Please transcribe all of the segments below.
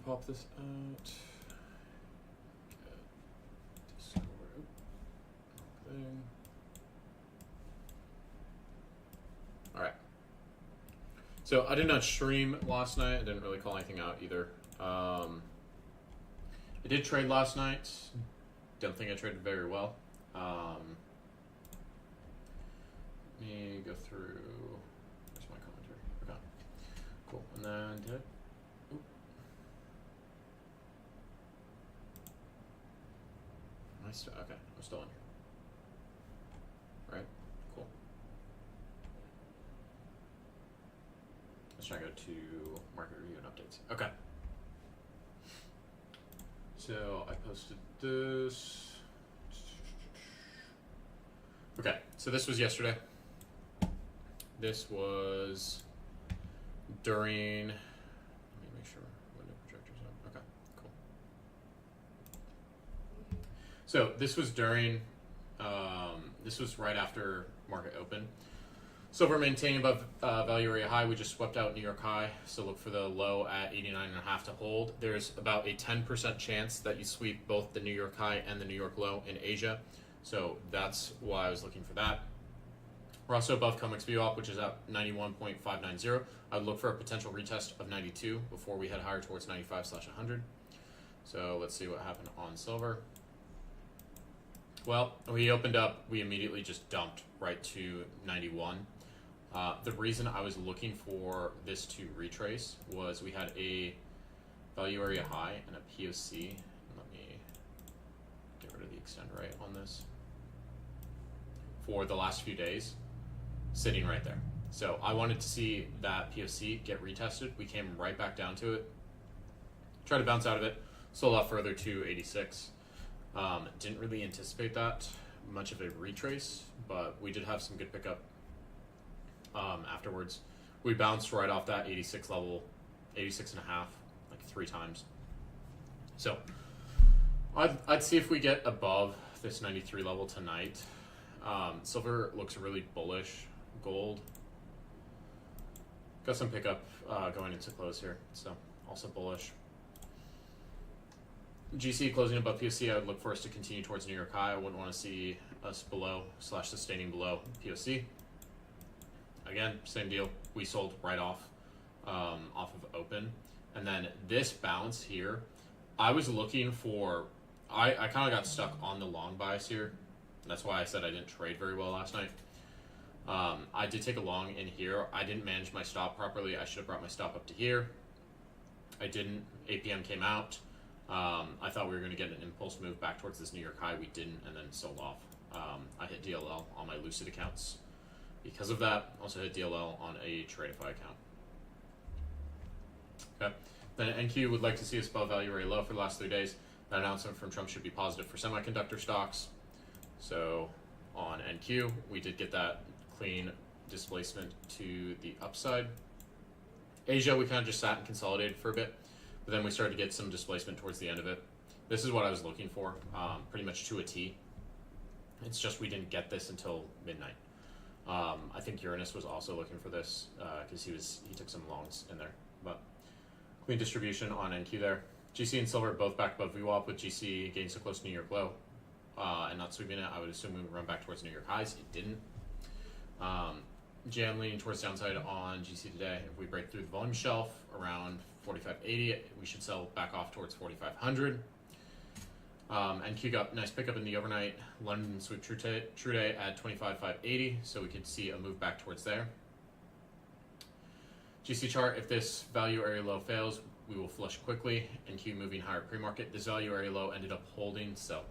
pop this out. Discord. Thing. All right. So I did not stream last night. I didn't really call anything out either. I did trade last night. Don't think I traded very well. Let me go through. Where's my commentary? Okay. Cool. And then did okay, I'm still in here. Right? Cool. Let's try to go to market review and updates. Okay. So I posted this. Okay, so this was yesterday. This was during. Let me make sure window projector's on. Okay, cool. So this was during. This was right after market open. Silver maintaining above value area high. We just swept out New York high, so look for the low at 89.5 to hold. There's about a 10% chance that you sweep both the New York high and the New York low in Asia, so that's why I was looking for that. We're also above COMEX VWAP, which is at 91.590. I'd look for a potential retest of 92 before we head higher towards 95/100. So let's see what happened on silver. Well, we opened up, we immediately just dumped right to 91. The reason I was looking for this to retrace was we had a value area high and a POC. Let me get rid of the extend right on this. For the last few days, sitting right there. So I wanted to see that POC get retested. We came right back down to it. Tried to bounce out of it, sold off further to 86. Didn't really anticipate that much of a retrace, but we did have some good pickup afterwards. We bounced right off that 86 level, 86.5, like 3 times. So I'd see if we get above this 93 level tonight. Silver looks really bullish. Gold got some pickup going into close here, so also bullish. GC closing above POC, I would look for us to continue towards New York high. I wouldn't want to see us below / sustaining below POC. Again, same deal. We sold right off of open. And then this bounce here, I was looking for, I kind of got stuck on the long bias here. That's why I said I didn't trade very well last night. I did take a long in here. I didn't manage my stop properly. I should have brought my stop up to here. I didn't. APM came out. I thought we were going to get an impulse move back towards this New York high. We didn't, and then sold off. I hit DLL on my Lucid accounts. Because of that, also hit DLL on a Tradeify account. Okay. Then NQ would like to see us above value area low for the last 3 days. That announcement from Trump should be positive for semiconductor stocks. So on NQ, we did get that clean displacement to the upside. Asia, we kind of just sat and consolidated for a bit. But then we started to get some displacement towards the end of it. This is what I was looking for, pretty much to a T. It's just we didn't get this until midnight. I think Uranus was also looking for this because he took some longs in there. But clean distribution on NQ there. GC and silver both back above VWAP with GC getting so close to New York low and not sweeping it. I would assume we would run back towards New York highs. It didn't. JM leaning towards downside on GC today. If we break through the volume shelf around 45.80, we should sell back off towards 4,500. NQ got nice pickup in the overnight. London sweep true day at 25,580, so we could see a move back towards there. GC chart, if this value area low fails, we will flush quickly. NQ moving higher pre-market. This value area low ended up holding, so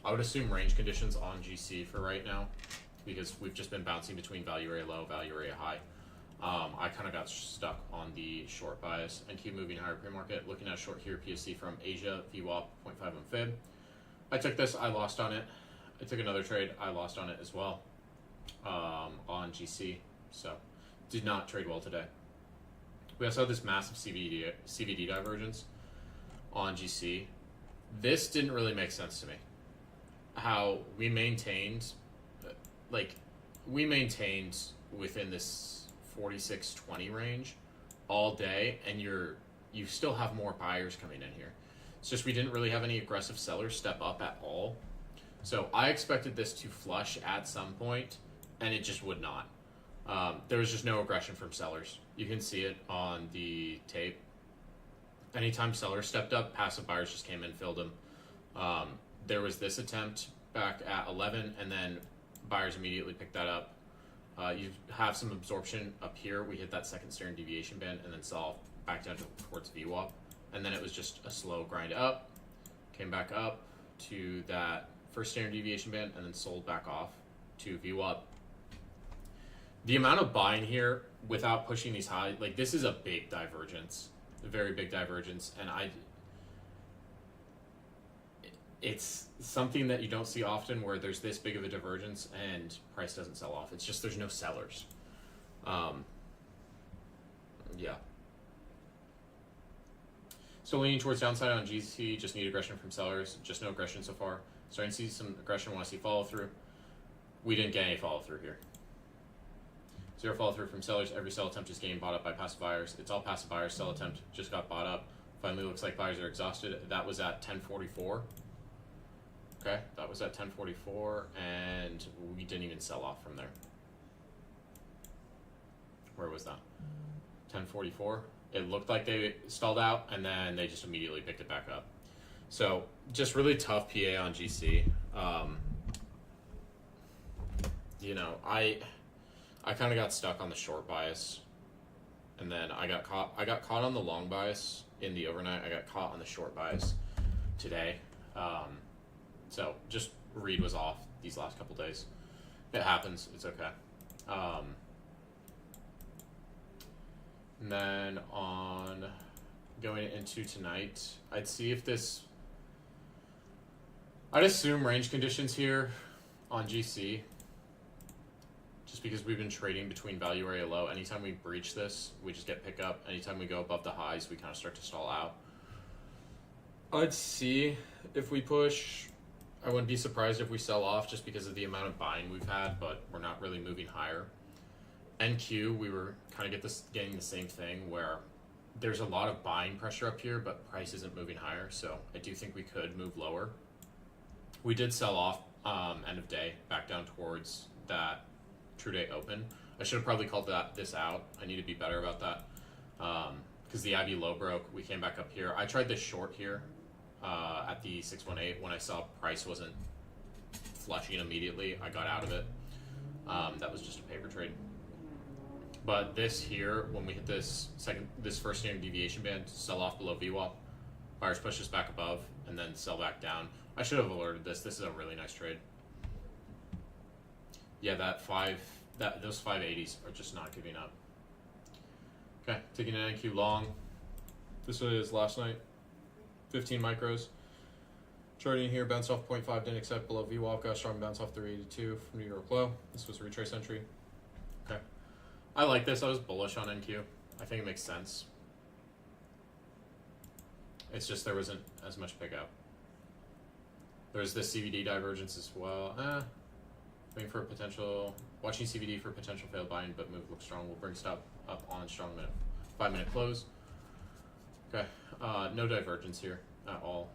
I would assume range conditions on GC for right now because we've just been bouncing between value area low, value area high. I kind of got stuck on the short bias. NQ moving higher pre-market. Looking at short here, PSC from Asia, VWAP 0.5 on fib. I took this, I lost on it. I took another trade, I lost on it as well on GC. So did not trade well today. We also had this massive CVD divergence on GC. This didn't really make sense to me. How we maintained, within this 46.20 range all day, and you're you still have more buyers coming in here. It's just we didn't really have any aggressive sellers step up at all. So I expected this to flush at some point, and it just would not. There was just no aggression from sellers. You can see it on the tape. Anytime sellers stepped up, passive buyers just came in, filled them. There was this attempt back at 11, and then buyers immediately picked that up. You have some absorption up here. We hit that second standard deviation band and then saw back down towards VWAP. And then it was just a slow grind up, came back up to that first standard deviation band, and then sold back off to VWAP. The amount of buying here without pushing these high, like this is a big divergence, a very big divergence. And it's something that you don't see often where there's this big of a divergence and price doesn't sell off. It's just there's no sellers. Yeah. So leaning towards downside on GC, just need aggression from sellers. Just no aggression so far. Starting to see some aggression, want to see follow through. We didn't get any follow through here. Zero follow through from sellers. Every sell attempt is getting bought up by passive buyers. It's all passive buyers. Sell attempt just got bought up. Finally looks like buyers are exhausted. That was at 1044. Okay, that was at 1044, and we didn't even sell off from there. Where was that? 1044. It looked like they stalled out, and then they just immediately picked it back up. So just really tough PA on GC. You know, I kind of got stuck on the short bias, and then I got caught on the long bias in the overnight. I got caught on the short bias today. So just read was off these last couple days. It happens. It's okay. And then on going into tonight, I'd see if this. I'd assume range conditions here on GC. Just because we've been trading between value area low. Anytime we breach this, we just get pickup. Anytime we go above the highs, we kind of start to stall out. I'd see if we push. I wouldn't be surprised if we sell off just because of the amount of buying we've had, but we're not really moving higher. NQ, we were kind of getting the same thing where there's a lot of buying pressure up here, but price isn't moving higher, so I do think we could move lower. We did sell off end of day, back down towards that true day open. I should have probably called this out. I need to be better about that because the Abbey low broke. We came back up here. I tried this short here at the 618 when I saw price wasn't flushing immediately. I got out of it. That was just a paper trade. But this here, when we hit this first standard deviation band, sell off below VWAP, buyers push us back above, and then sell back down. I should have alerted this. This is a really nice trade. Yeah, those 580s are just not giving up. Okay, taking an NQ long. This was last night. 15 micros. Charting here, bounce off 0.5, didn't accept below VWAP, got a strong bounce off 382 from New York low. This was a retrace entry. Okay. I like this. I was bullish on NQ. I think it makes sense. It's just there wasn't as much pickup. There's this CVD divergence as well. Waiting for a potential, watching CVD for potential failed buying, but move looks strong. We'll bring stop up on strong 5-minute close. Okay, no divergence here at all.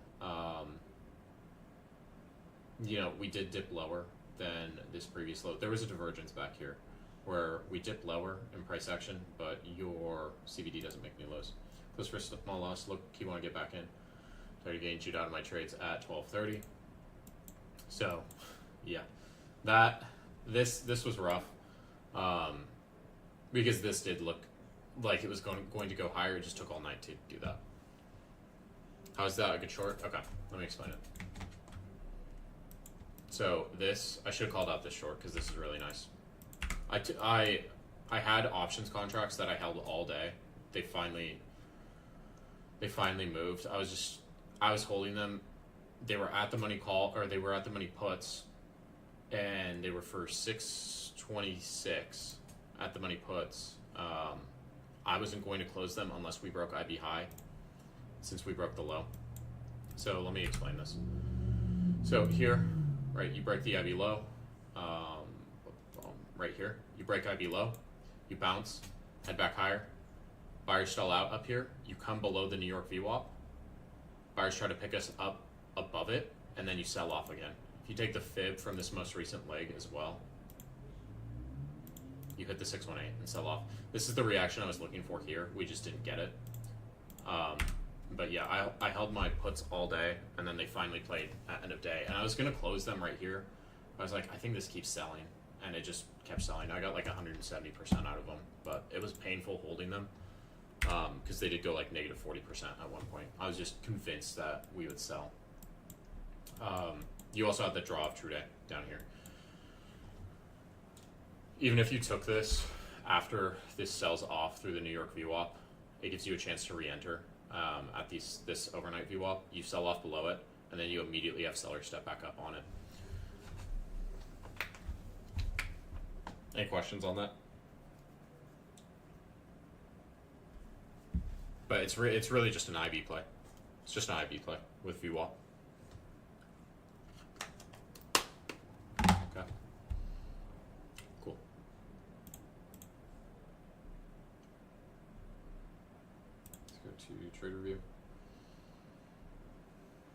You know, we did dip lower than this previous low. There was a divergence back here where we dip lower in price action, but your CVD doesn't make any lows. Close for a small loss. Look, keep want to get back in. Try to gain shoot out of my trades at 12:30. So, yeah, this was rough because this did look like it was going to go higher. It just took all night to do that. How's that a good short? Okay, let me explain it. So this, I should have called out this short because this is really nice. I had options contracts that I held all day. They finally moved. I was holding them. They were at the money call, or they were at the money puts, and they were for 626 at the money puts. I wasn't going to close them unless we broke IB high, since we broke the low. So let me explain this. So here, right, you break the IB low. Right here, you break IB low, you bounce, head back higher, Buyers stall out up here. You come below the New York VWAP. Buyers try to pick us up above it, and then you sell off again. If you take the fib from this most recent leg as well, you hit the 618 and sell off. This is the reaction I was looking for here. We just didn't get it. But yeah, I held my puts all day, and then they finally played at end of day. And I was going to close them right here. I was like, I think this keeps selling. And it just kept selling. I got like 170% out of them. But it was painful holding them because they did go like negative 40% at one point. I was just convinced that we would sell. You also have the draw of true day down here. Even if you took this after this sells off through the New York VWAP, it gives you a chance to re-enter at this overnight VWAP. You sell off below it, and then you immediately have sellers step back up on it. Any questions on that? But it's really just an IB play. It's just an IB play with VWAP. Okay. Cool. Let's go to trade review.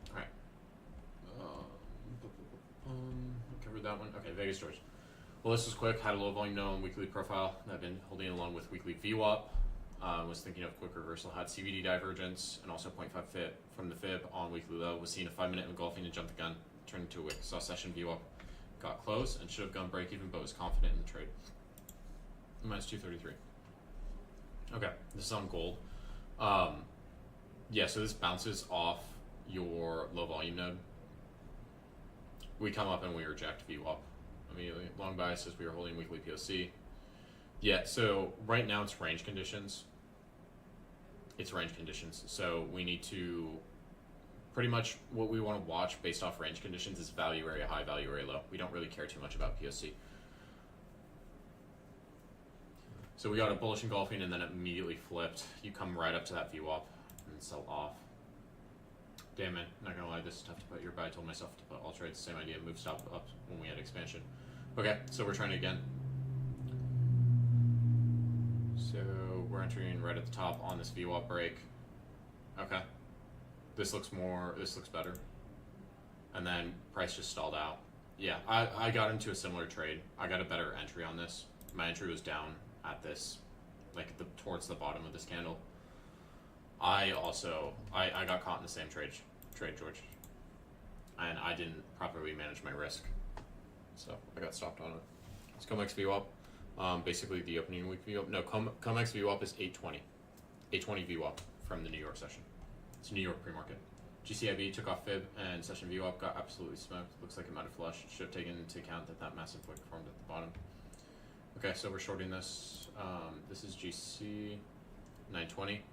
All right. Covered that one. Okay, Vegas George. Well, this was quick. Had a low volume no on weekly profile. I've been holding along with weekly VWAP. Was thinking of quick reversal. Had CVD divergence and also 0.5 fit from the fib on weekly low. Was seeing a 5-minute engulfing and jumped the gun. Turned into a wick. Saw session VWAP. Got close and should have gone break even, but was confident in the trade. Minus 233. Okay, this is on gold. Yeah, so this bounces off your low volume node. We come up and we reject VWAP immediately. Long bias says we are holding weekly POC. Yeah, so right now it's range conditions. It's range conditions. So we need to, pretty much what we want to watch based off range conditions is value area high, value area low. We don't really care too much about POC. So we got a bullish engulfing and then it immediately flipped. You come right up to that VWAP and sell off. Damn it, not gonna lie, this is tough to put your buy. I told myself to put all trades, same idea, move stop up when we had expansion. Okay, so we're trying again. So we're entering right at the top on this VWAP break. Okay. This looks better. And then price just stalled out. Yeah, I got into a similar trade. I got a better entry on this. My entry was down at this, like towards the bottom of this candle. I got caught in the same trade, George. And I didn't properly manage my risk. So I got stopped on it. Let's COMEX VWAP. Basically the opening week VWAP. No, COMEX VWAP is 820. 820 VWAP from the New York session. It's New York pre-market. GCIB took off fib and session VWAP got absolutely smoked. Looks like it might have flushed. Should have taken into account that massive wick formed at the bottom. Okay, so we're shorting this. This is GC 920.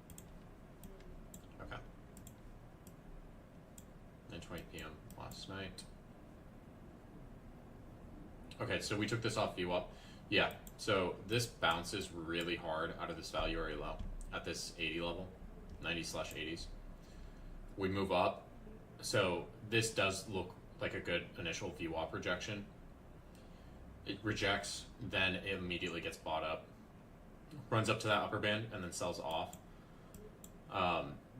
Okay. 9:20 p.m. last night. Okay, so we took this off VWAP. Yeah, so this bounces really hard out of this value area low at this 80 level, 90/80s. We move up. So this does look like a good initial VWAP rejection. It rejects, then it immediately gets bought up, runs up to that upper band, and then sells off.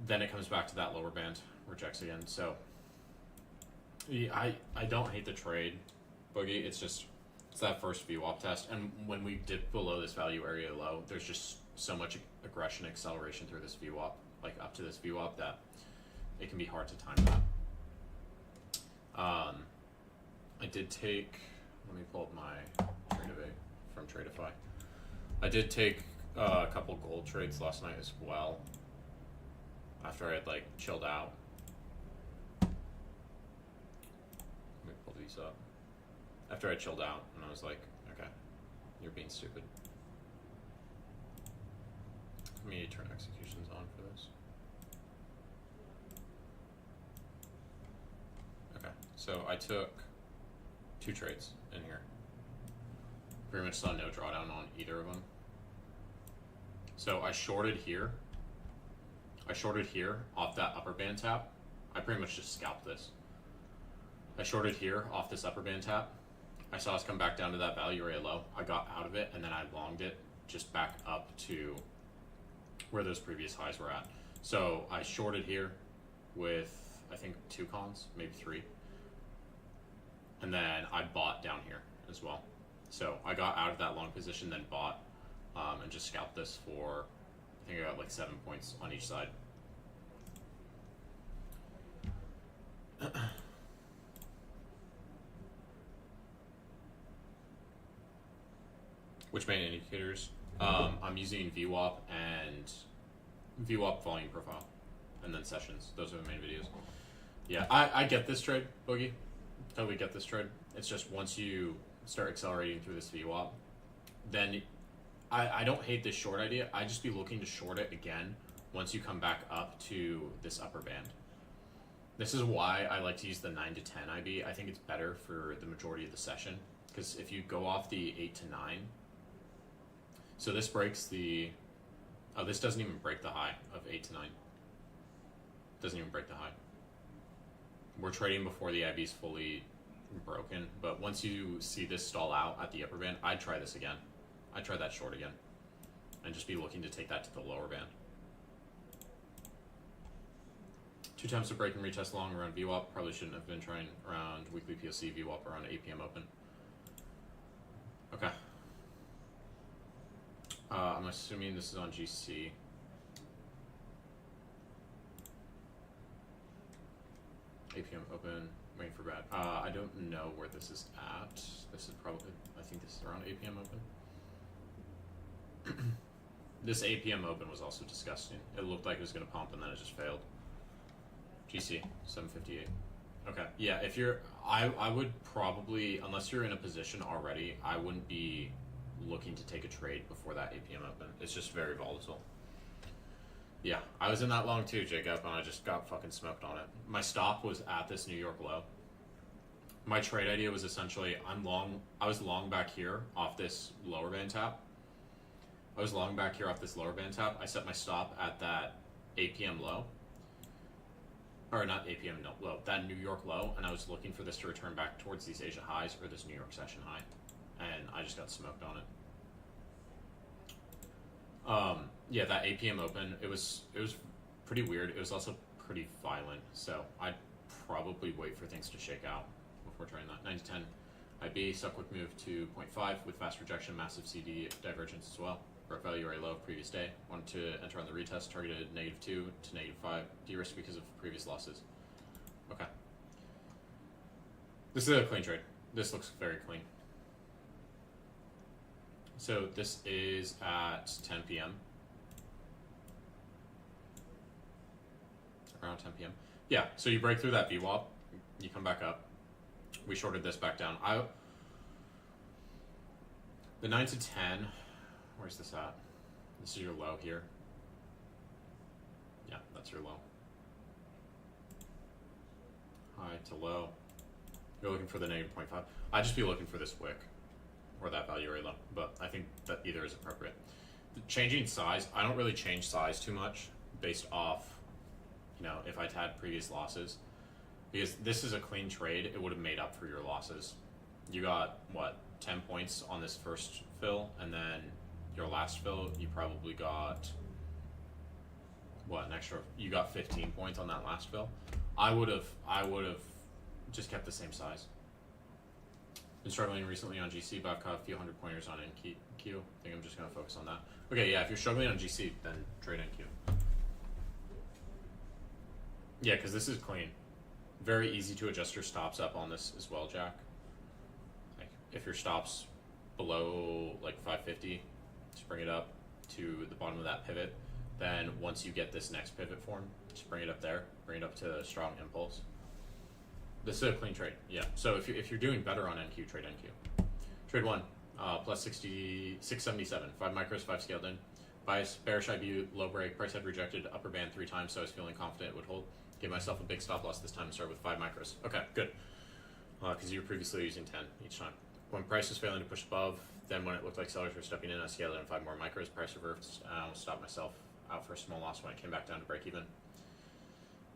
Then it comes back to that lower band, rejects again. So I don't hate the trade, Boogie. It's that first VWAP test. And when we dip below this value area low, there's just so much aggression, acceleration through this VWAP, like up to this VWAP, that it can be hard to time that. I did take, let me pull up my Tradeaway from Tradeify. I did take a couple gold trades last night as well, after I had like chilled out. Let me pull these up. After I chilled out and I was like, okay, you're being stupid. Let me turn executions on for this. Okay, so I took 2 trades in here. Pretty much saw no drawdown on either of them. So I shorted here. I shorted here off that upper band tap. I pretty much just scalped this. I shorted here off this upper band tap. I saw us come back down to that value area low. I got out of it and then I longed it just back up to where those previous highs were at. So I shorted here with, I think, 2 cons, maybe 3. And then I bought down here as well. So I got out of that long position, then bought, and just scalped this for, I think I got like 7 points on each side. Which main indicators? I'm using VWAP and VWAP volume profile, and then sessions. Those are the main videos. Yeah, I get this trade, Boogie. Totally get this trade. It's just once you start accelerating through this VWAP, then I don't hate this short idea. I just be looking to short it again once you come back up to this upper band. This is why I like to use the 9 to 10 IB. I think it's better for the majority of the session, because if you go off the 8 to 9, so this breaks the, oh, this doesn't even break the high of 8 to 9. Doesn't even break the high. We're trading before the IB is fully broken, but once you see this stall out at the upper band, I'd try this again. I'd try that short again, and just be looking to take that to the lower band. 2 times to break and retest long around VWAP. Probably shouldn't have been trying around weekly POC VWAP around 8 p.m. open. Okay. I'm assuming this is on GC. APM open, waiting for bad. I don't know where this is at. This is probably, I think this is around APM open. This APM open was also disgusting. It looked like it was going to pump and then it just failed. GC, 758. Okay, yeah, if you're, I would probably, unless you're in a position already, I wouldn't be looking to take a trade before that APM open. It's just very volatile. Yeah, I was in that long too, Jacob, and I just got fucking smoked on it. My stop was at this New York low. My trade idea was essentially, I was long back here off this lower band tap. I set my stop at that APM low. Or not APM, no, low, that New York low, and I was looking for this to return back towards these Asia highs or this New York session high. And I just got smoked on it. Yeah, that APM open, it was pretty weird. It was also pretty violent, so I'd probably wait for things to shake out before trying that. 9 to 10 IB, suck quick move to 0.5 with fast rejection, massive CD divergence as well. Broke value area low previous day. Wanted to enter on the retest, targeted -2 to -5. De-risk because of previous losses. Okay. This is a clean trade. This looks very clean. So this is at 10 p.m. Around 10 p.m. Yeah, so you break through that VWAP, you come back up. We shorted this back down. The 9 to 10, where's this at? This is your low here. Yeah, that's your low. High to low. You're looking for the -0.5. I'd just be looking for this wick or that value area low, but I think that either is appropriate. The changing size, I don't really change size too much based off, you know, if I'd had previous losses, because this is a clean trade. It would have made up for your losses. You got what, 10 points on this first fill, and then your last fill you probably got what, an extra, you got 15 points on that last fill. I would have just kept the same size. Been struggling recently on GC, but I've caught a few hundred pointers on NQ. I think I'm just gonna focus on that. Okay, yeah, if you're struggling on GC, then trade NQ. Yeah, because this is clean. Very easy to adjust your stops up on this as well, Jack. Like, if your stops below like 550, just bring it up to the bottom of that pivot. Then once you get this next pivot form, just bring it up there, bring it up to a strong impulse. This is a clean trade, yeah. So if you're doing better on NQ, trade NQ. Trade 1, plus 677, 5 micros, 5 scaled in. Bias, bearish IBU, low break, price had rejected upper band 3 times, so I was feeling confident it would hold. Give myself a big stop loss this time and start with 5 micros. Okay, good. Because you were previously using 10 each time. When price was failing to push above, then when it looked like sellers were stepping in, I scaled in 5 more micros, price reversed, and I stopped myself out for a small loss when it came back down to break even.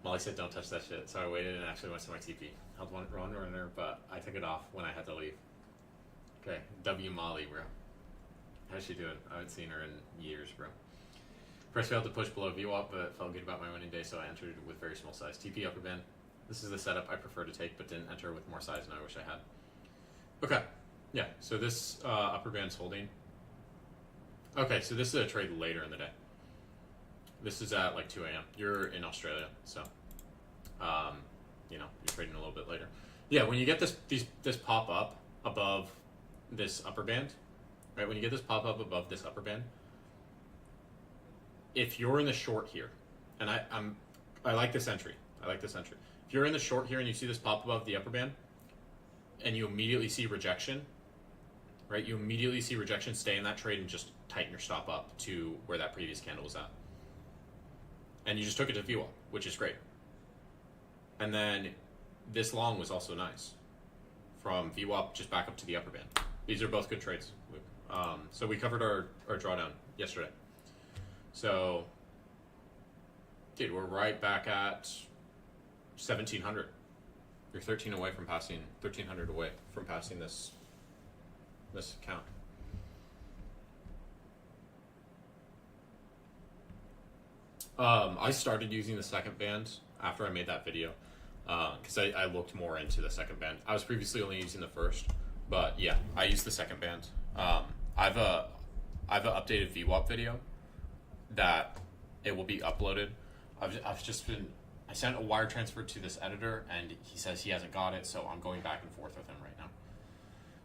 Molly said don't touch that shit, so I waited and actually went to my TP. Held one runner, but I took it off when I had to leave. Okay, W Molly, bro. How's she doing? I haven't seen her in years, bro. Price failed to push below VWAP, but felt good about my winning day, so I entered with very small size. TP upper band. This is the setup I prefer to take, but didn't enter with more size, and I wish I had. Okay, yeah, so this upper band's holding. Okay, so this is a trade later in the day. This is at like 2 a.m. You're in Australia, so you know, you're trading a little bit later. Yeah, when you get this pop up above this upper band, right? When you get this pop up above this upper band, if you're in the short here, and I like this entry. I like this entry. If you're in the short here and you see this pop above the upper band, and you immediately see rejection, right? You immediately see rejection, stay in that trade and just tighten your stop up to where that previous candle was at. And you just took it to VWAP, which is great. And then this long was also nice. From VWAP just back up to the upper band. These are both good trades. So we covered our drawdown yesterday. So, dude, we're right back at 1,700. You're 1300 away from passing this account. I started using the second band after I made that video because I looked more into the second band. I was previously only using the first, but yeah, I use the second band. I've an updated VWAP video that it will be uploaded. I sent a wire transfer to this editor, and he says he hasn't got it, so I'm going back and forth with him right now.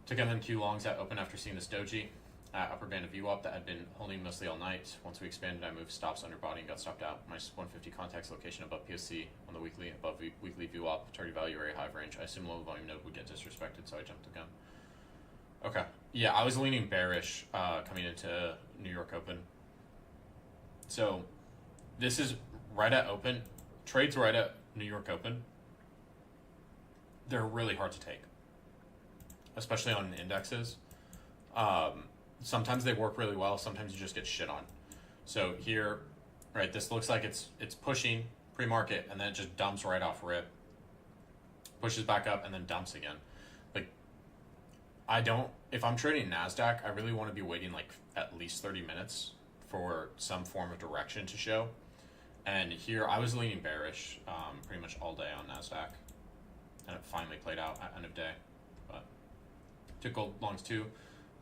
Took MMQ longs at open after seeing this doji at upper band of VWAP that had been holding mostly all night. Once we expanded, I moved stops under body and got stopped out. My 150 contacts location above POC on the weekly, above weekly VWAP, target value area high range. I assume low volume node would get disrespected, so I jumped the gun. Okay. Yeah, I was leaning bearish coming into New York Open. So this is right at open. Trades right at New York Open, they're really hard to take, especially on indexes. Sometimes they work really well. Sometimes you just get shit on. So here, right, this looks like it's pushing pre-market, and then it just dumps right off rip, pushes back up, and then dumps again. Like, if I'm trading NASDAQ, I really want to be waiting like at least 30 minutes for some form of direction to show. And here, I was leaning bearish pretty much all day on NASDAQ. And it finally played out at end of day. But took gold longs too.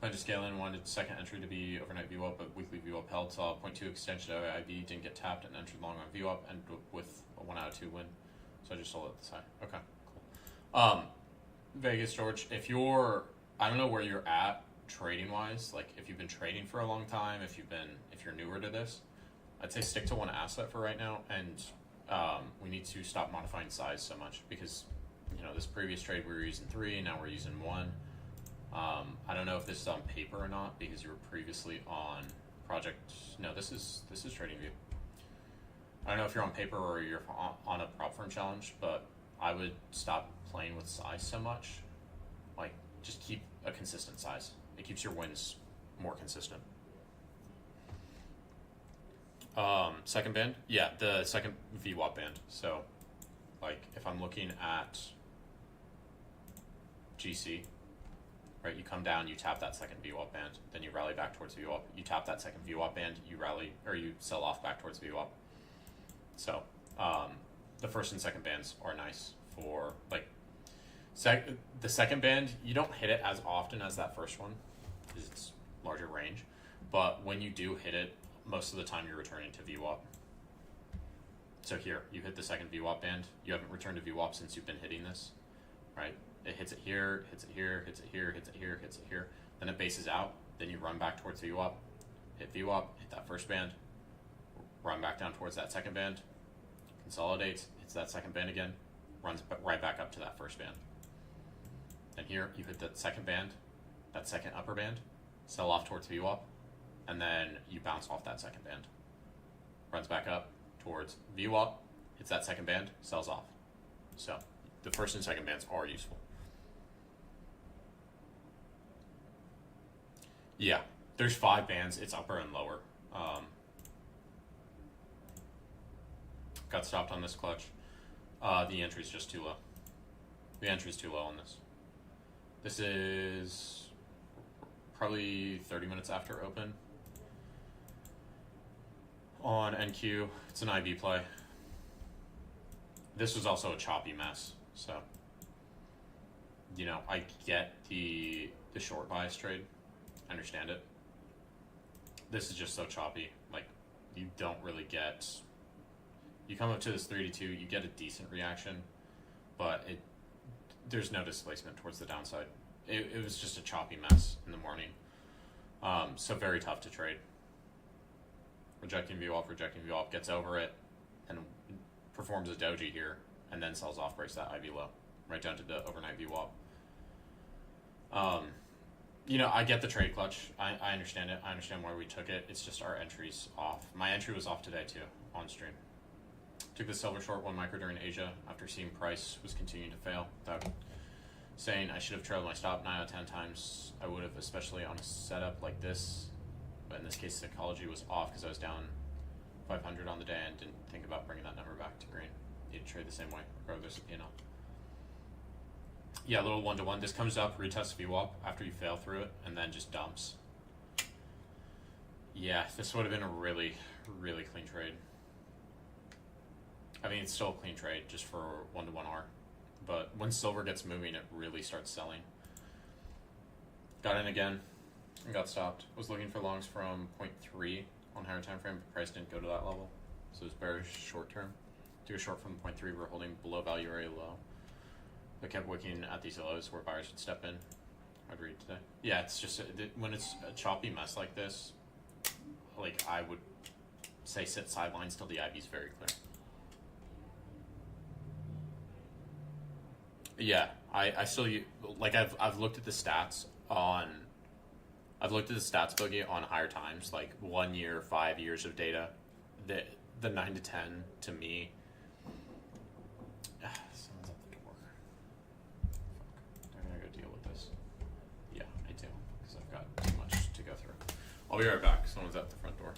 Planned to scale in, wanted second entry to be overnight VWAP, but weekly VWAP held. Saw 0.2 extension to IB, didn't get tapped, and entered long on VWAP, and with a 1 out of 2 win. So I just sold it this high. Okay, cool. Vegas, George, if you're, I don't know where you're at trading wise, like if you've been trading for a long time, if you're newer to this, I'd say stick to one asset for right now, and we need to stop modifying size so much because, you know, this previous trade we were using 3, now we're using 1. I don't know if this is on paper or not because you were previously on project. No, this is TradingView. I don't know if you're on paper or you're on a prop firm challenge, but I would stop playing with size so much. Like, just keep a consistent size. It keeps your wins more consistent. Second band? Yeah, the second VWAP band. So, like, if I'm looking at GC, right, you come down, you tap that second VWAP band, then you rally back towards VWAP. You tap that second VWAP band, you rally, or you sell off back towards VWAP. So, the first and second bands are nice for, like, the second band, you don't hit it as often as that first one, because it's larger range. But when you do hit it, most of the time you're returning to VWAP. So here, you hit the second VWAP band. You haven't returned to VWAP since you've been hitting this, right? It hits it here, hits it here, hits it here, hits it here, hits it here. Then it bases out. Then you run back towards VWAP, hit that first band, run back down towards that second band, consolidates, hits that second band again, runs right back up to that first band. And here, you hit that second band, that second upper band, sell off towards VWAP, and then you bounce off that second band. Runs back up towards VWAP, hits that second band, sells off. So the first and second bands are useful. Yeah, there's 5 bands. It's upper and lower. Got stopped on this clutch. The entry's just too low. The entry's too low on this. This is probably 30 minutes after open. On NQ, it's an IB play. This was also a choppy mess, so you know, I get the short bias trade. I understand it. This is just so choppy. Like, you don't really get... You come up to this 3-2, you get a decent reaction, but there's no displacement towards the downside. It was just a choppy mess in the morning. So very tough to trade. Rejecting VWAP, gets over it, and performs a doji here, and then sells off, breaks that IB low, right down to the overnight VWAP. You know, I get the trade clutch. I understand it. I understand why we took it. It's just our entry's off. My entry was off today too, on stream. Took the silver short 1 micro during Asia after seeing price was continuing to fail. Without saying I should have trailed my stop 9 out of 10 times. I would have, especially on a setup like this. But in this case, psychology was off because I was down 500 on the day and didn't think about bringing that number back to green. Need to trade the same way, regardless of P&L. Yeah, a little 1-to-1. This comes up, retests VWAP after you fail through it, and then just dumps. Yeah, this would have been a really, really clean trade. I mean, it's still a clean trade just for 1-to-1R. But when silver gets moving, it really starts selling. Got in again and got stopped. Was looking for longs from 0.3 on higher time frame, but price didn't go to that level. So it was bearish short term. Took a short from 0.3. We're holding below value area low. But kept wicking at these lows where buyers would step in. I'd read today. Yeah, it's just when it's a choppy mess like this, like I would say sit sidelines till the IB is very clear. Yeah, I still like I've looked at the stats on. I've looked at the stats boogie on higher times, like 1 year, 5 years of data. The 9 to 10 to me. Someone's at the door. Fuck. I gotta go deal with this. Yeah, I do, because I've got too much to go through. I'll be right back. Someone's at the front door.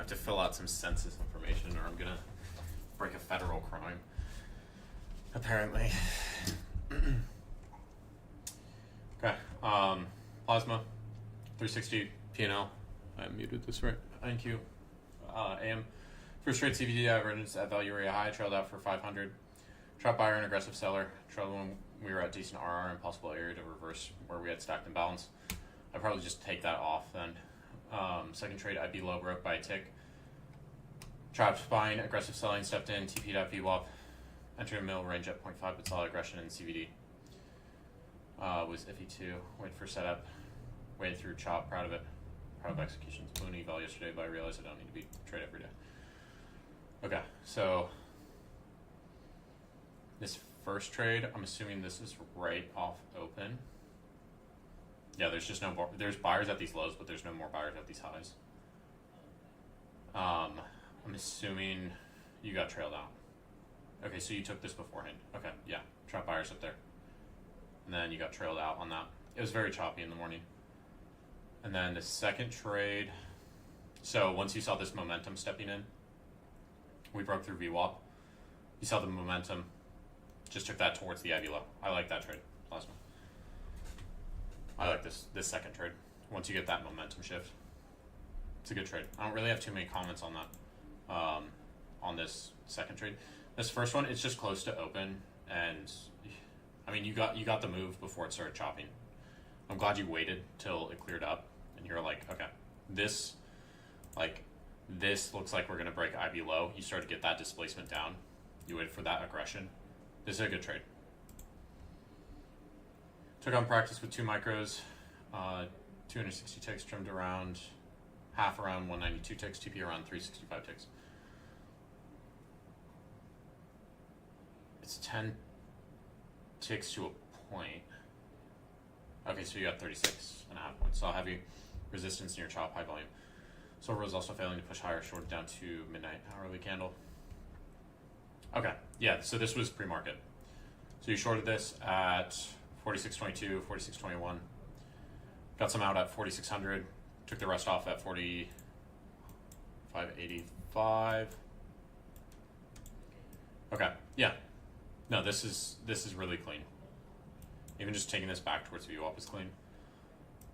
To fill out some census information or I'm gonna break a federal crime, apparently. Okay, Plasma 360 P&L. I muted this, right? NQ AM first trade CVD divergence at value area high, trailed out for 500. Trap buyer and aggressive seller, trailed when we were at decent RR and possible area to reverse where we had stacked and balance. I'd probably just take that off then. Second trade IB low, broke by a tick. Trapped buying, aggressive selling, stepped in, TP.VWAP, entered a middle range at 0.5, but solid aggression in CVD. Was iffy too. Wait for setup. Waited through chop, proud of it. Proud of executions. Moon eval yesterday, but I realized I don't need to be trade every day. Okay, so this first trade, I'm assuming this is right off open. Yeah, there's just no more. There's buyers at these lows, but there's no more buyers at these highs. I'm assuming you got trailed out. Okay, so you took this beforehand. Okay, yeah, trap buyers up there. And then you got trailed out on that. It was very choppy in the morning. And then the second trade, so once you saw this momentum stepping in, we broke through VWAP. You saw the momentum, just took that towards the IB low. I like that trade, Plasma. I like this second trade. Once you get that momentum shift, it's a good trade. I don't really have too many comments on that. On this second trade, this first one, it's just close to open, and I mean you got the move before it started chopping. I'm glad you waited till it cleared up, and you're like, okay, this looks like we're gonna break IB low. You start to get that displacement down. You waited for that aggression. This is a good trade. Took on practice with 2 micros 260 ticks, trimmed around half around 192 ticks, TP around 365 ticks. It's 10 ticks to a point. Okay, so you got 36.5 points. So I'll have you resistance near chop, high volume. Silver was also failing to push higher, shorted down to midnight hourly candle. Okay, yeah, so this was pre-market. So you shorted this at 46.22, 46.21. Got some out at 4,600. Took the rest off at 45.85. Okay, yeah. No, this is really clean. Even just taking this back towards VWAP is clean.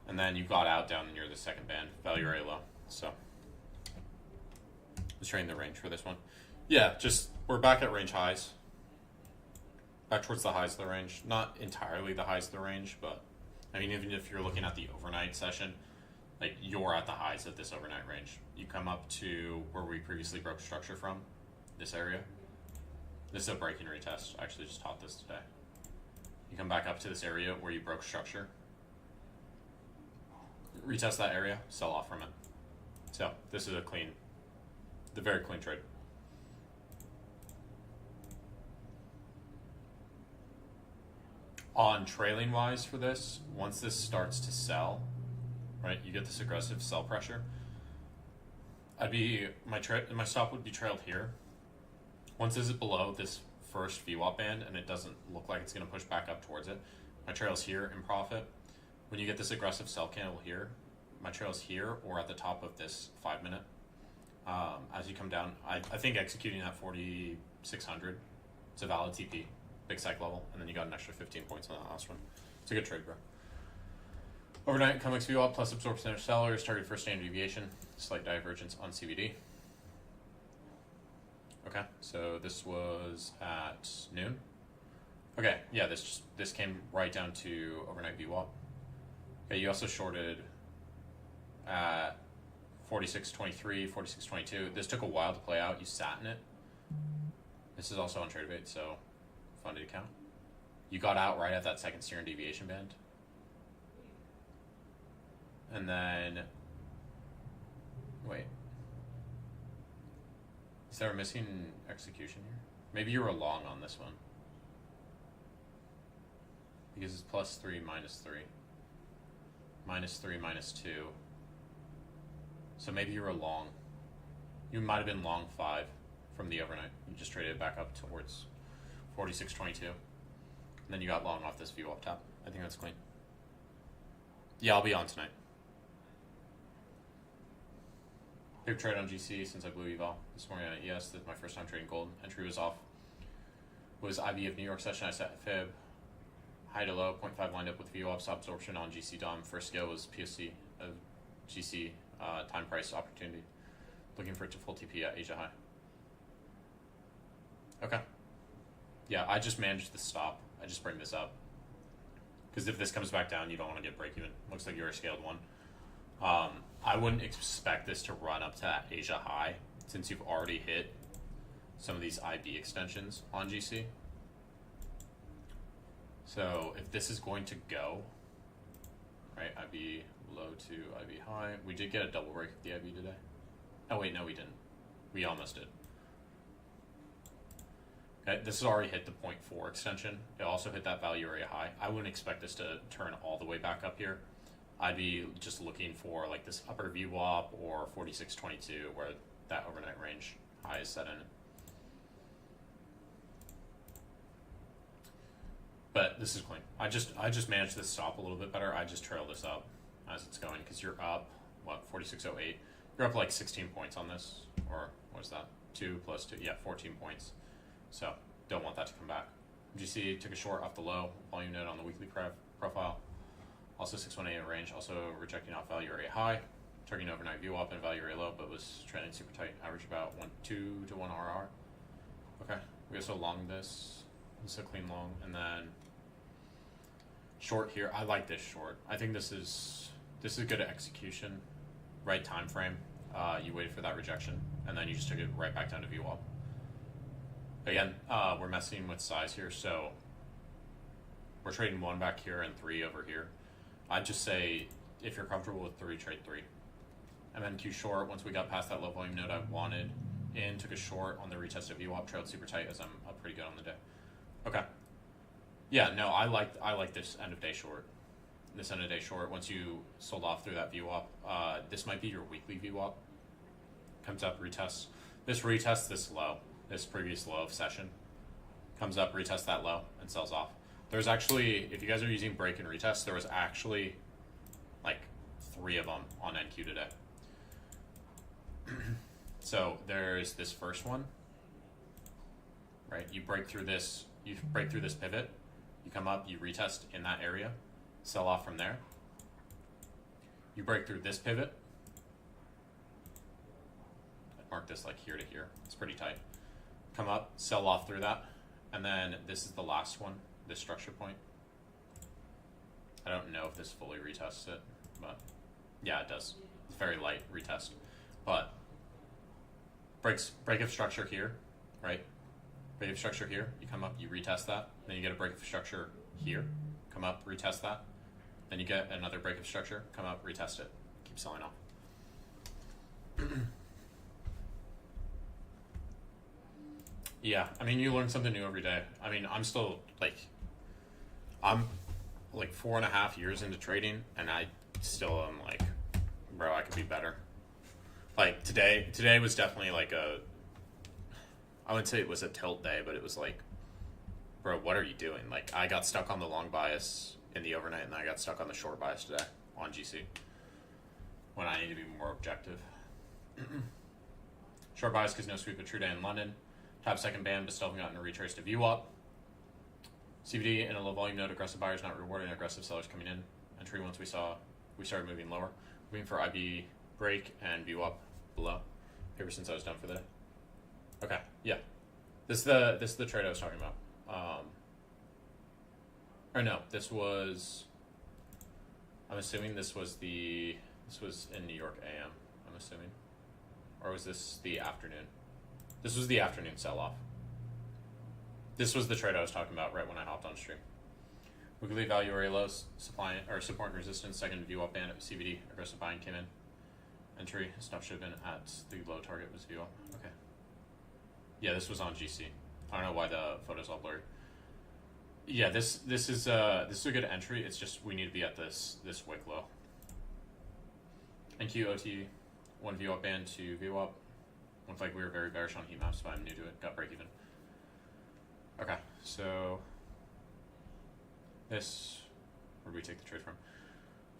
And then you got out down near the second band, value area low. So let's train the range for this one. Yeah, just we're back at range highs. Back towards the highs of the range. Not entirely the highs of the range, but I mean, even if you're looking at the overnight session, like you're at the highs of this overnight range. You come up to where we previously broke structure from, this area. This is a break and retest. I actually just taught this today. You come back up to this area where you broke structure. Retest that area, sell off from it. So this is a very clean trade. On trailing wise for this, once this starts to sell, right, you get this aggressive sell pressure. My stop would be trailed here. Once this is below this first VWAP band and it doesn't look like it's going to push back up towards it, my trail's here in profit. When you get this aggressive sell candle here, my trail's here or at the top of this 5 minute. As you come down, I think executing at 4,600, it's a valid TP, big psych level, and then you got an extra 15 points on that last one. It's a good trade, bro. Overnight, COMEX VWAP plus absorption of sellers, target for standard deviation, slight divergence on CVD. Okay, so this was at noon. Okay, yeah, this came right down to overnight VWAP. Okay, you also shorted at 46.23, 46.22. This took a while to play out. You sat in it. This is also on TradeBait, so funded account. You got out right at that second standard deviation band. And then, wait. Is there a missing execution here? Maybe you were long on this one. Because it's +3, -3. -3, -2. So maybe you were long. You might have been long 5 from the overnight. You just traded it back up towards 46.22. And then you got long off this view up top. I think that's clean. Yeah, I'll be on tonight. Big trade on GC since I blew eval this morning at ES. This is my first time trading gold. Entry was off. Was IB of New York session. I set fib. High to low. 0.5 lined up with VWAP. Stop absorption on GC DOM. First scale was PSC of GC time price opportunity. Looking for it to full TP at Asia high. Okay. Yeah, I just managed the stop. I just bring this up. Because if this comes back down, you don't want to get break even. Looks like you're a scaled one. I wouldn't expect this to run up to that Asia high since you've already hit some of these IB extensions on GC. So if this is going to go, right, IB low to IB high. We did get a double break of the IB today. Oh wait, no we didn't. We almost did. Okay, this has already hit the 0.4 extension. It also hit that value area high. I wouldn't expect this to turn all the way back up here. I'd be just looking for like this upper VWAP or 46.22 where that overnight range high is set in. But this is clean. I just managed this stop a little bit better. I just trail this up as it's going because you're up, what, 46.08. You're up like 16 points on this, or what is that? 2 plus 2, yeah, 14 points. So don't want that to come back. GC took a short off the low, volume net on the weekly profile. Also 618 range, also rejecting off value area high, targeting overnight VWAP and value area low, but was trending super tight, average about 2 to 1 RR. Okay, we also long this. This is a clean long, and then short here. I like this short. I think this is good execution, right time frame. You waited for that rejection, and then you just took it right back down to VWAP. Again, we're messing with size here, so we're trading 1 back here and 3 over here. I'd just say if you're comfortable with 3, trade 3. MNQ short, once we got past that low volume node I wanted in, took a short on the retest of VWAP, trailed super tight as I'm up pretty good on the day. Okay. Yeah, no, I like this end of day short. This end of day short, once you sold off through that VWAP, this might be your weekly VWAP. Comes up, retests. This retests this low, this previous low of session. Comes up, retests that low, and sells off. There's actually, if you guys are using break and retest, there was actually like 3 of them on NQ today. So there's this first one, right? You break through this pivot, you come up, you retest in that area, sell off from there. You break through this pivot. I'd mark this like here to here. It's pretty tight. Come up, sell off through that. And then this is the last one, this structure point. I don't know if this fully retests it, but yeah, it does. It's very light retest. But break of structure here, right? Break of structure here, you come up, you retest that. Then you get a break of structure here, come up, retest that. Then you get another break of structure, come up, retest it. Keep selling off. Yeah, I mean, you learn something new every day. I mean, I'm like 4.5 years into trading, and I still am like, bro, I could be better. Like today was definitely like I wouldn't say it was a tilt day, but it was like, bro, what are you doing? Like, I got stuck on the long bias in the overnight, and I got stuck on the short bias today on GC when I need to be more objective. Short bias because no sweep, a true day in London. Top second band, but still haven't gotten a retrace to VWAP. CVD in a low volume node, aggressive buyers not rewarding aggressive sellers coming in. Entry once we started moving lower. Moving for IB break and VWAP below. Ever since I was done for the day. Okay, yeah. This is the trade I was talking about. Or no, this was, I'm assuming this was in New York AM, I'm assuming. Or was this the afternoon? This was the afternoon sell-off. This was the trade I was talking about right when I hopped on stream. Weekly value area lows, supply or support and resistance, second VWAP band at CVD, aggressive buying came in. Entry, stop should have been at the low target was VWAP. Okay. Yeah, this was on GC. I don't know why the photo's all blurry. Yeah, this is a good entry. It's just we need to be at this wick low. NQ OT, 1 VWAP band to VWAP. Looked like we were very bearish on heat maps, but I'm new to it. Got break even. Okay, so this, where do we take the trade from?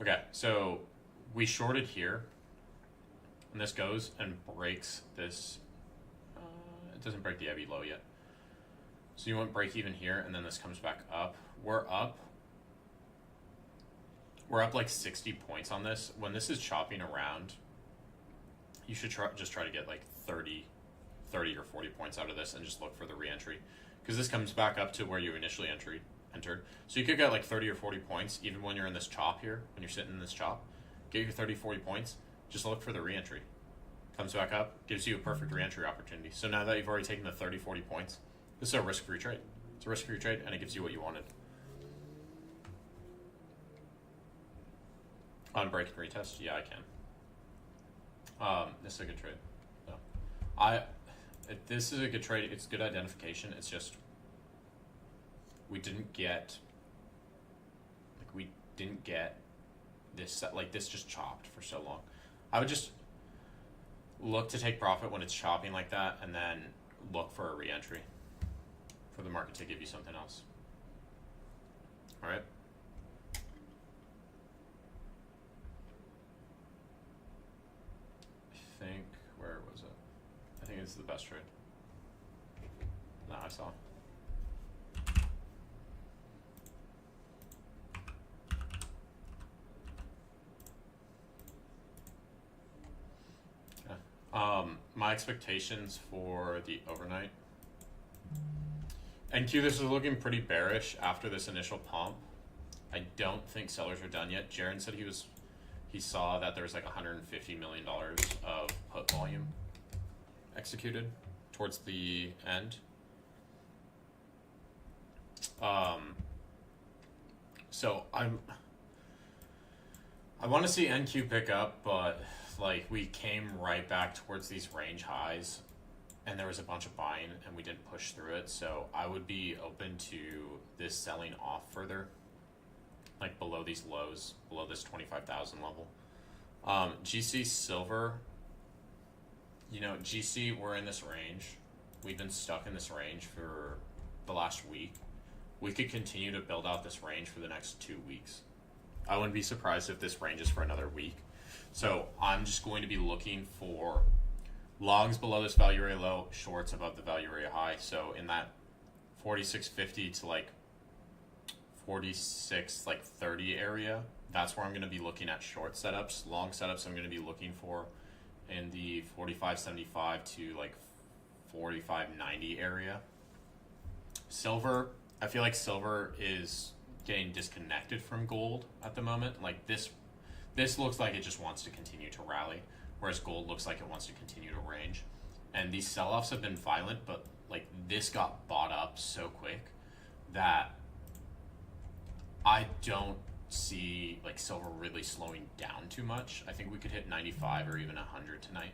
Okay, so we shorted here, and this goes and breaks this. It doesn't break the heavy low yet. So you want break even here, and then this comes back up. We're up like 60 points on this. When this is chopping around, you should just try to get like 30 or 40 points out of this and just look for the re-entry. Because this comes back up to where you initially entered. So you could get like 30 or 40 points even when you're in this chop here, when you're sitting in this chop. Get your 30, 40 points, just look for the re-entry. Comes back up, gives you a perfect re-entry opportunity. So now that you've already taken the 30, 40 points, this is a risk-free trade. It's a risk-free trade, and it gives you what you wanted. On break and retest, yeah, I can. This is a good trade. No. This is a good trade. It's good identification. It's just we didn't get this this just chopped for so long. I would just look to take profit when it's chopping like that, and then look for a re-entry for the market to give you something else. All right. I think, where was it? I think it's the best trade. No, I saw. Okay. My expectations for the overnight. NQ, this is looking pretty bearish after this initial pump. I don't think sellers are done yet. Jaron said he saw that there was like $150 million of put volume executed towards the end. So I want to see NQ pick up, but like we came right back towards these range highs, and there was a bunch of buying, and we didn't push through it. So I would be open to this selling off further, like below these lows, below this 25,000 level. GC silver. You know, GC, we're in this range. We've been stuck in this range for the last week. We could continue to build out this range for the next 2 weeks. I wouldn't be surprised if this ranges for another week. So I'm just going to be looking for longs below this value area low, shorts above the value area high. So in that 46.50 to like 46 like 30 area, that's where I'm going to be looking at short setups. Long setups I'm going to be looking for in the 45.75 to like 45.90 area. Silver, I feel like silver is getting disconnected from gold at the moment. Like this looks like it just wants to continue to rally, whereas gold looks like it wants to continue to range. And these sell-offs have been violent, but like this got bought up so quick that I don't see like silver really slowing down too much. I think we could hit 95 or even 100 tonight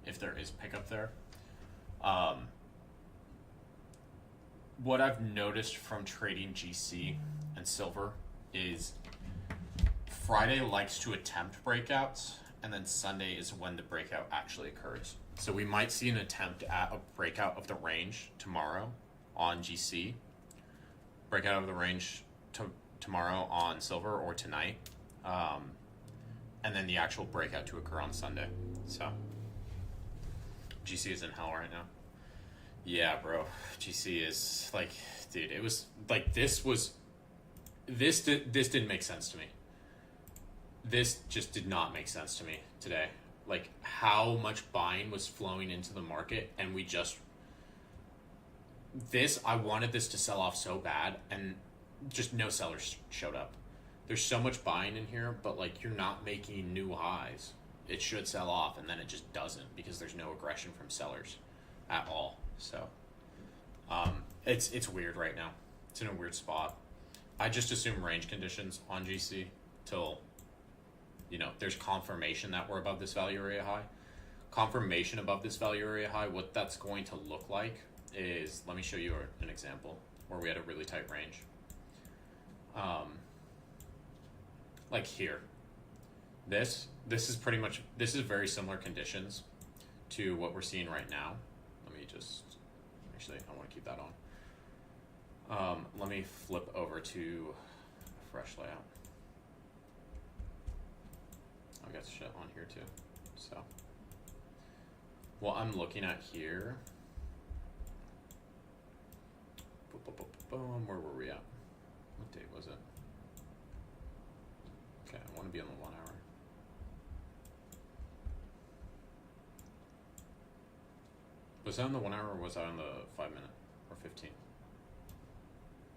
if there is pickup there. What I've noticed from trading GC and silver is Friday likes to attempt breakouts, and then Sunday is when the breakout actually occurs. So we might see an attempt at a breakout of the range tomorrow on GC, breakout of the range tomorrow on silver, or tonight, and then the actual breakout to occur on Sunday. So GC is in hell right now. Yeah, bro. GC is like, dude, it was like this didn't make sense to me. This just did not make sense to me today. Like how much buying was flowing into the market, and I wanted this to sell off so bad, and just no sellers showed up. There's so much buying in here, but like you're not making new highs. It should sell off, and then it just doesn't because there's no aggression from sellers at all. So it's weird right now. It's in a weird spot. I just assume range conditions on GC till there's confirmation that we're above this value area high. Confirmation above this value area high, what that's going to look like is, let me show you an example where we had a really tight range. Like here, this is very similar conditions to what we're seeing right now. Let me just, actually, I want to keep that on. Let me flip over to a fresh layout. I got shit on here too. So what I'm looking at here, where were we at? What date was it? Okay, I want to be on the 1 hour. Was that on the 1 hour, or was I on the 5 minute or 15?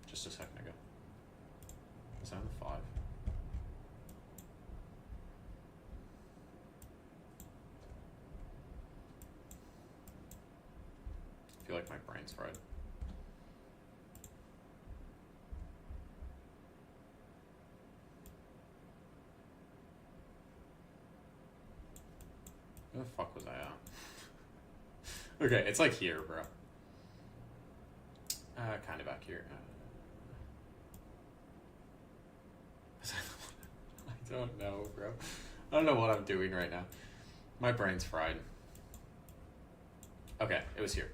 Just a second ago. Was I on the 5? I feel like my brain's fried. Where the fuck was I at? Okay, it's like here, bro. Kind of back here. I don't know, bro. I don't know what I'm doing right now. My brain's fried. Okay, it was here.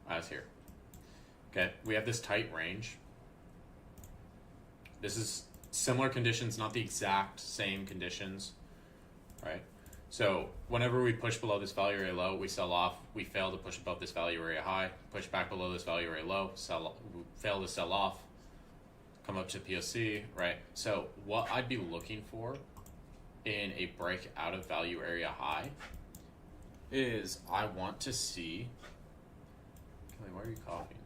I was here. Okay, we have this tight range. This is similar conditions, not the exact same conditions, right? So whenever we push below this value area low, we sell off. We fail to push above this value area high, push back below this value area low, fail to sell off, come up to POC, right? So what I'd be looking for in a break out of value area high is I want to see, Kelly, why are you coughing?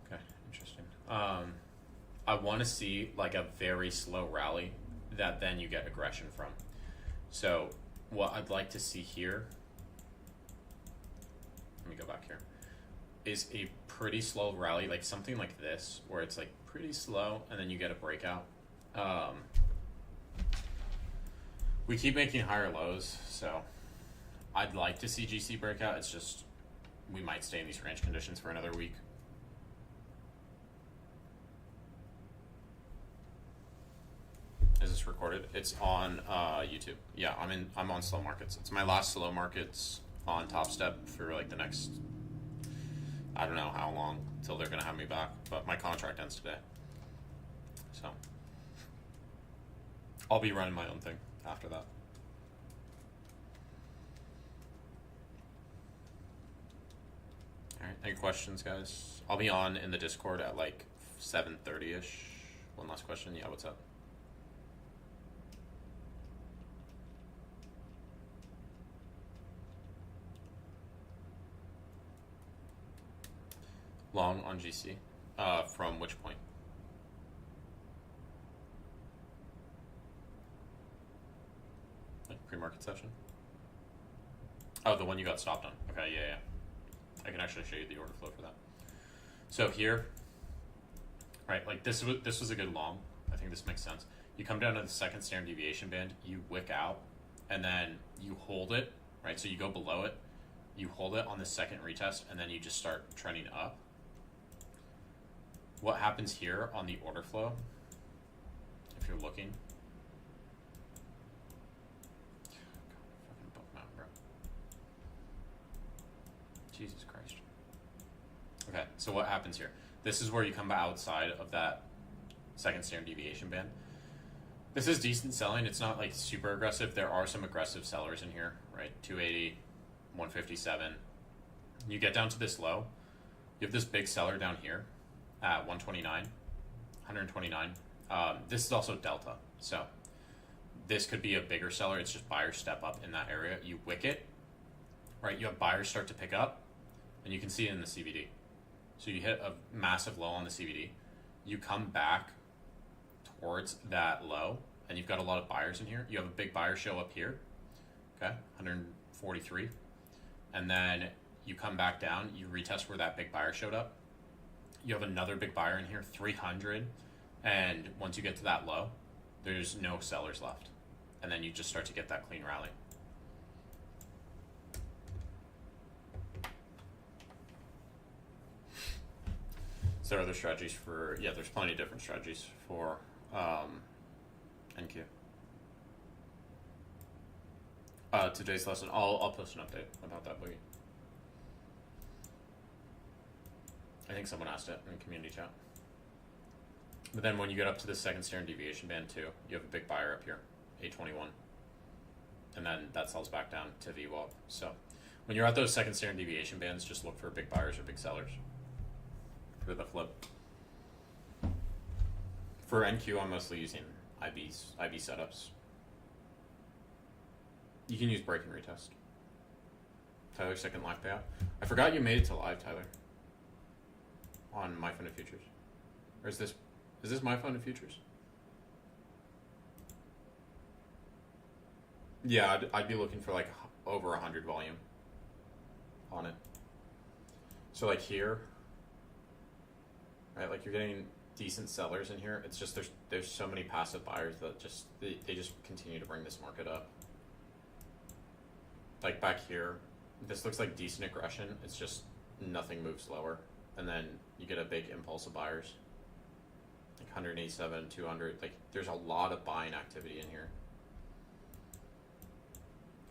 Okay, interesting. I want to see like a very slow rally that then you get aggression from. So what I'd like to see here, let me go back here, is a pretty slow rally, like something like this, where it's like pretty slow, and then you get a breakout. We keep making higher lows, so I'd like to see GC breakout. It's just we might stay in these range conditions for another week. Is this recorded? It's on YouTube. Yeah, I'm on slow markets. It's my last slow markets on Top Step for like the next, I don't know how long till they're gonna have me back, but my contract ends today. So I'll be running my own thing after that. All right, any questions, guys? I'll be on in the Discord at like 7:30ish. One last question. Yeah, what's up? Long on GC. From which point? Like pre-market session? Oh, the one you got stopped on. Okay, yeah. I can actually show you the order flow for that. So here, right, like this was a good long. I think this makes sense. You come down to the second standard deviation band, you wick out, and then you hold it, right? So you go below it, you hold it on the second retest, and then you just start trending up. What happens here on the order flow, if you're looking, fucking book map, bro. Jesus Christ. Okay, so what happens here? This is where you come outside of that second standard deviation band. This is decent selling. It's not like super aggressive. There are some aggressive sellers in here, right? 280, 157. You get down to this low. You have this big seller down here at 129, 129. This is also delta, so this could be a bigger seller. It's just buyers step up in that area. You wick it, right? You have buyers start to pick up, and you can see it in the CVD. So you hit a massive low on the CVD. You come back towards that low, and you've got a lot of buyers in here. You have a big buyer show up here, okay, 143, and then you come back down. You retest where that big buyer showed up. You have another big buyer in here, 300, and once you get to that low, there's no sellers left, and then you just start to get that clean rally. Is there other strategies for? Yeah, there's plenty of different strategies for NQ. Today's lesson, I'll post an update about that boogie. I think someone asked it in the community chat. But then when you get up to the second standard deviation band too, you have a big buyer up here, 821. And then that sells back down to VWAP. So when you're at those second standard deviation bands, just look for big buyers or big sellers for the flip. For NQ, I'm mostly using IB setups. You can use break and retest. Tyler's second live payout. I forgot you made it to live, Tyler. On My Fund of Futures, or is this My Fund of Futures? Yeah, I'd be looking for like over 100 volume on it. So like here, right? Like you're getting decent sellers in here. It's just there's so many passive buyers that just they just continue to bring this market up. Like back here, this looks like decent aggression. It's just nothing moves lower. And then you get a big impulse of buyers, like 187, 200. Like there's a lot of buying activity in here.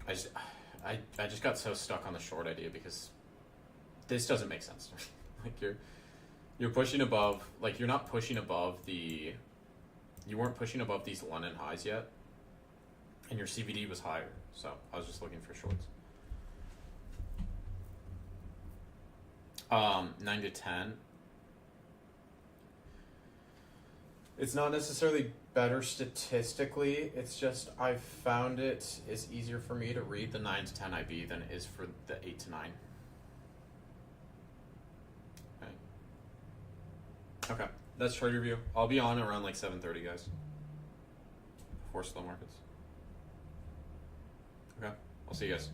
I just got so stuck on the short idea because this doesn't make sense. Like you're pushing above. Like you're not pushing above you weren't pushing above these London highs yet, and your CVD was higher. So I was just looking for shorts. 9 to 10. It's not necessarily better statistically. It's just I've found it is easier for me to read the 9 to 10 IB than it is for the 8 to 9. Okay, that's trade review. I'll be on around like 7:30, guys. Before slow markets. Okay, I'll see you guys.